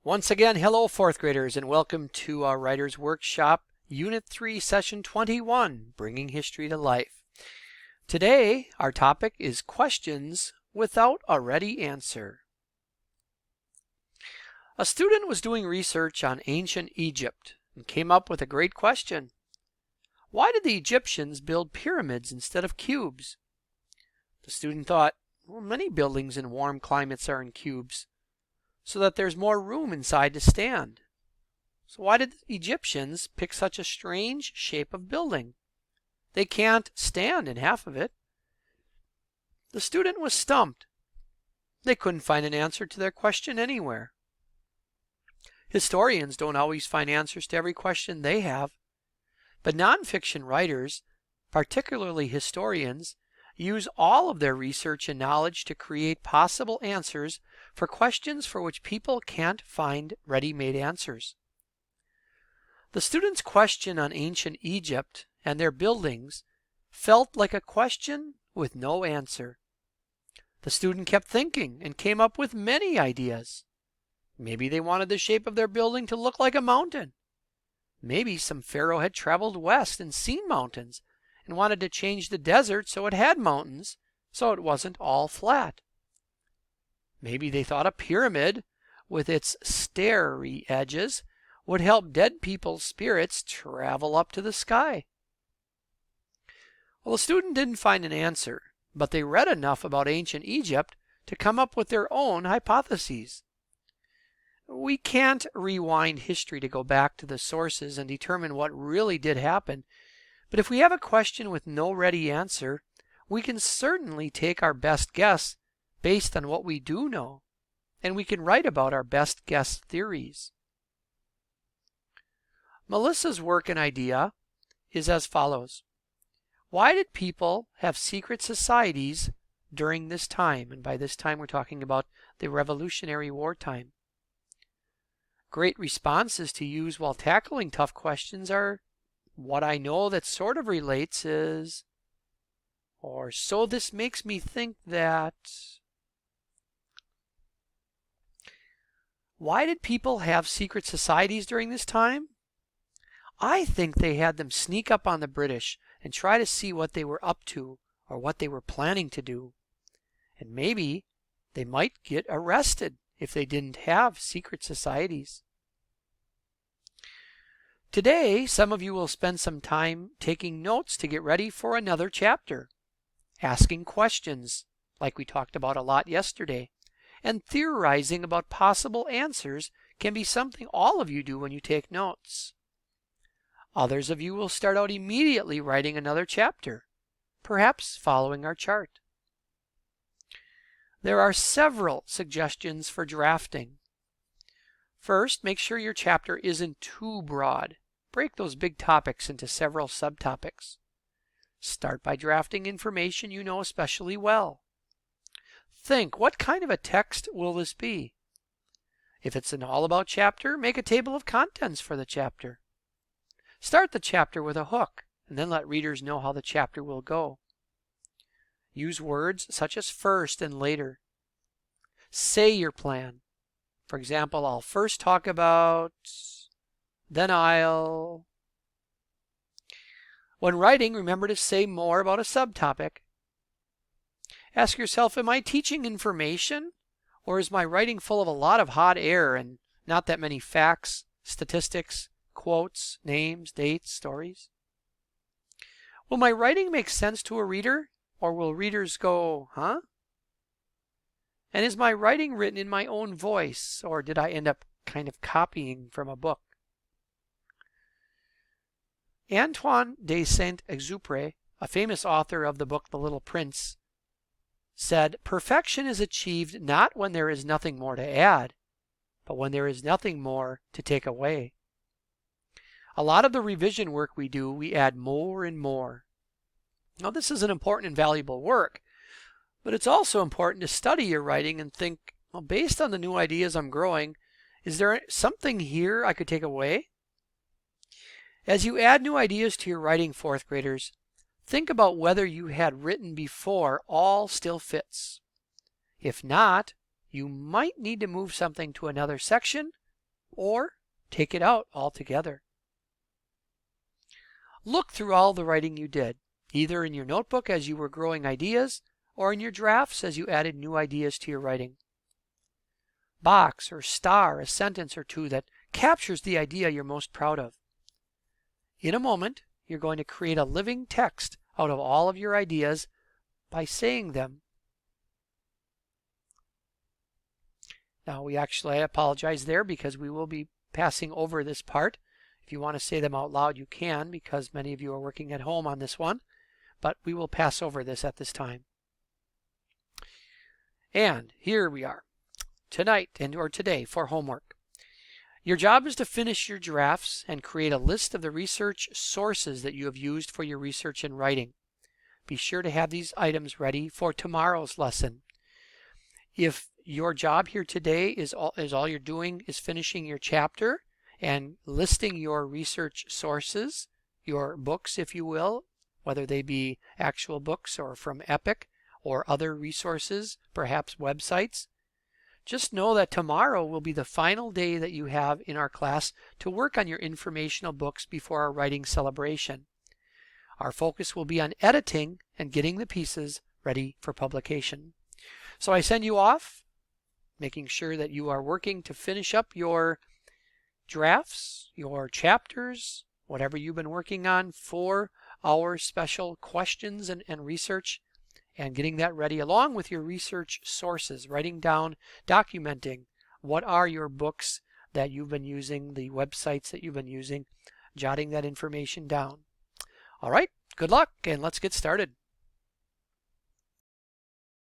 Once again, hello fourth graders and welcome to our Writer's Workshop, Unit 3, Session 21, Bringing History to Life. Today, our topic is questions without a ready answer. A student was doing research on ancient Egypt and came up with a great question. Why did the Egyptians build pyramids instead of cubes? The student thought, well, many buildings in warm climates are in cubes, so that there's more room inside to stand. So why did the Egyptians pick such a strange shape of building? They can't stand in half of it. The student was stumped. They couldn't find an answer to their question anywhere. Historians don't always find answers to every question they have, but nonfiction writers, particularly historians, use all of their research and knowledge to create possible answers for questions for which people can't find ready-made answers. The student's question on ancient Egypt and their buildings felt like a question with no answer. The student kept thinking and came up with many ideas. Maybe they wanted the shape of their building to look like a mountain. Maybe some pharaoh had traveled west and seen mountains and wanted to change the desert so it had mountains, so it wasn't all flat. Maybe they thought a pyramid with its starry edges would help dead people's spirits travel up to the sky. Well, the student didn't find an answer, but they read enough about ancient Egypt to come up with their own hypotheses. We can't rewind history to go back to the sources and determine what really did happen, but if we have a question with no ready answer, we can certainly take our best guess based on what we do know, and we can write about our best guess theories. Melissa's work and idea is as follows. Why did people have secret societies during this time? And by this time we're talking about the Revolutionary War time. Great responses to use while tackling tough questions are, what I know that sort of relates is, or so this makes me think that. Why did people have secret societies during this time? I think they had them sneak up on the British and try to see what they were up to or what they were planning to do. And maybe they might get arrested if they didn't have secret societies. Today, some of you will spend some time taking notes to get ready for another chapter, asking questions, like we talked about a lot yesterday, and theorizing about possible answers can be something all of you do when you take notes. Others of you will start out immediately writing another chapter, perhaps following our chart. There are several suggestions for drafting. First, make sure your chapter isn't too broad. Break those big topics into several subtopics. Start by drafting information you know especially well. Think, what kind of a text will this be? If it's an all-about chapter, make a table of contents for the chapter. Start the chapter with a hook, and then let readers know how the chapter will go. Use words such as first and later. Say your plan. For example, I'll first talk about, then I'll. When writing, remember to say more about a subtopic. Ask yourself, am I teaching information, or is my writing full of a lot of hot air and not that many facts, statistics, quotes, names, dates, stories? Will my writing make sense to a reader, or will readers go, huh? And is my writing written in my own voice, or did I end up kind of copying from a book? Antoine de Saint-Exupéry, a famous author of the book The Little Prince, said, "Perfection is achieved not when there is nothing more to add, but when there is nothing more to take away." A lot of the revision work we do, we add more and more. Now, this is an important and valuable work, but it's also important to study your writing and think, well, based on the new ideas I'm growing, is there something here I could take away? As you add new ideas to your writing, fourth graders, think about whether you had written before all still fits. If not, you might need to move something to another section or take it out altogether. Look through all the writing you did, either in your notebook as you were growing ideas or in your drafts as you added new ideas to your writing. Box or star a sentence or two that captures the idea you're most proud of. In a moment, you're going to create a living text out of all of your ideas by saying them. Now I apologize there because we will be passing over this part. If you want to say them out loud, you can, because many of you are working at home on this one, but we will pass over this at this time. And here we are, tonight or today for homework. Your job is to finish your drafts and create a list of the research sources that you have used for your research and writing. Be sure to have these items ready for tomorrow's lesson. If your job here today is all you're doing is finishing your chapter and listing your research sources, your books if you will, whether they be actual books or from EPIC or other resources, perhaps websites, just know that tomorrow will be the final day that you have in our class to work on your informational books before our writing celebration. Our focus will be on editing and getting the pieces ready for publication. So I send you off, making sure that you are working to finish up your drafts, your chapters, whatever you've been working on for our special questions and research, and getting that ready along with your research sources, writing down, documenting what are your books that you've been using, the websites that you've been using, jotting that information down. All right, good luck, and let's get started.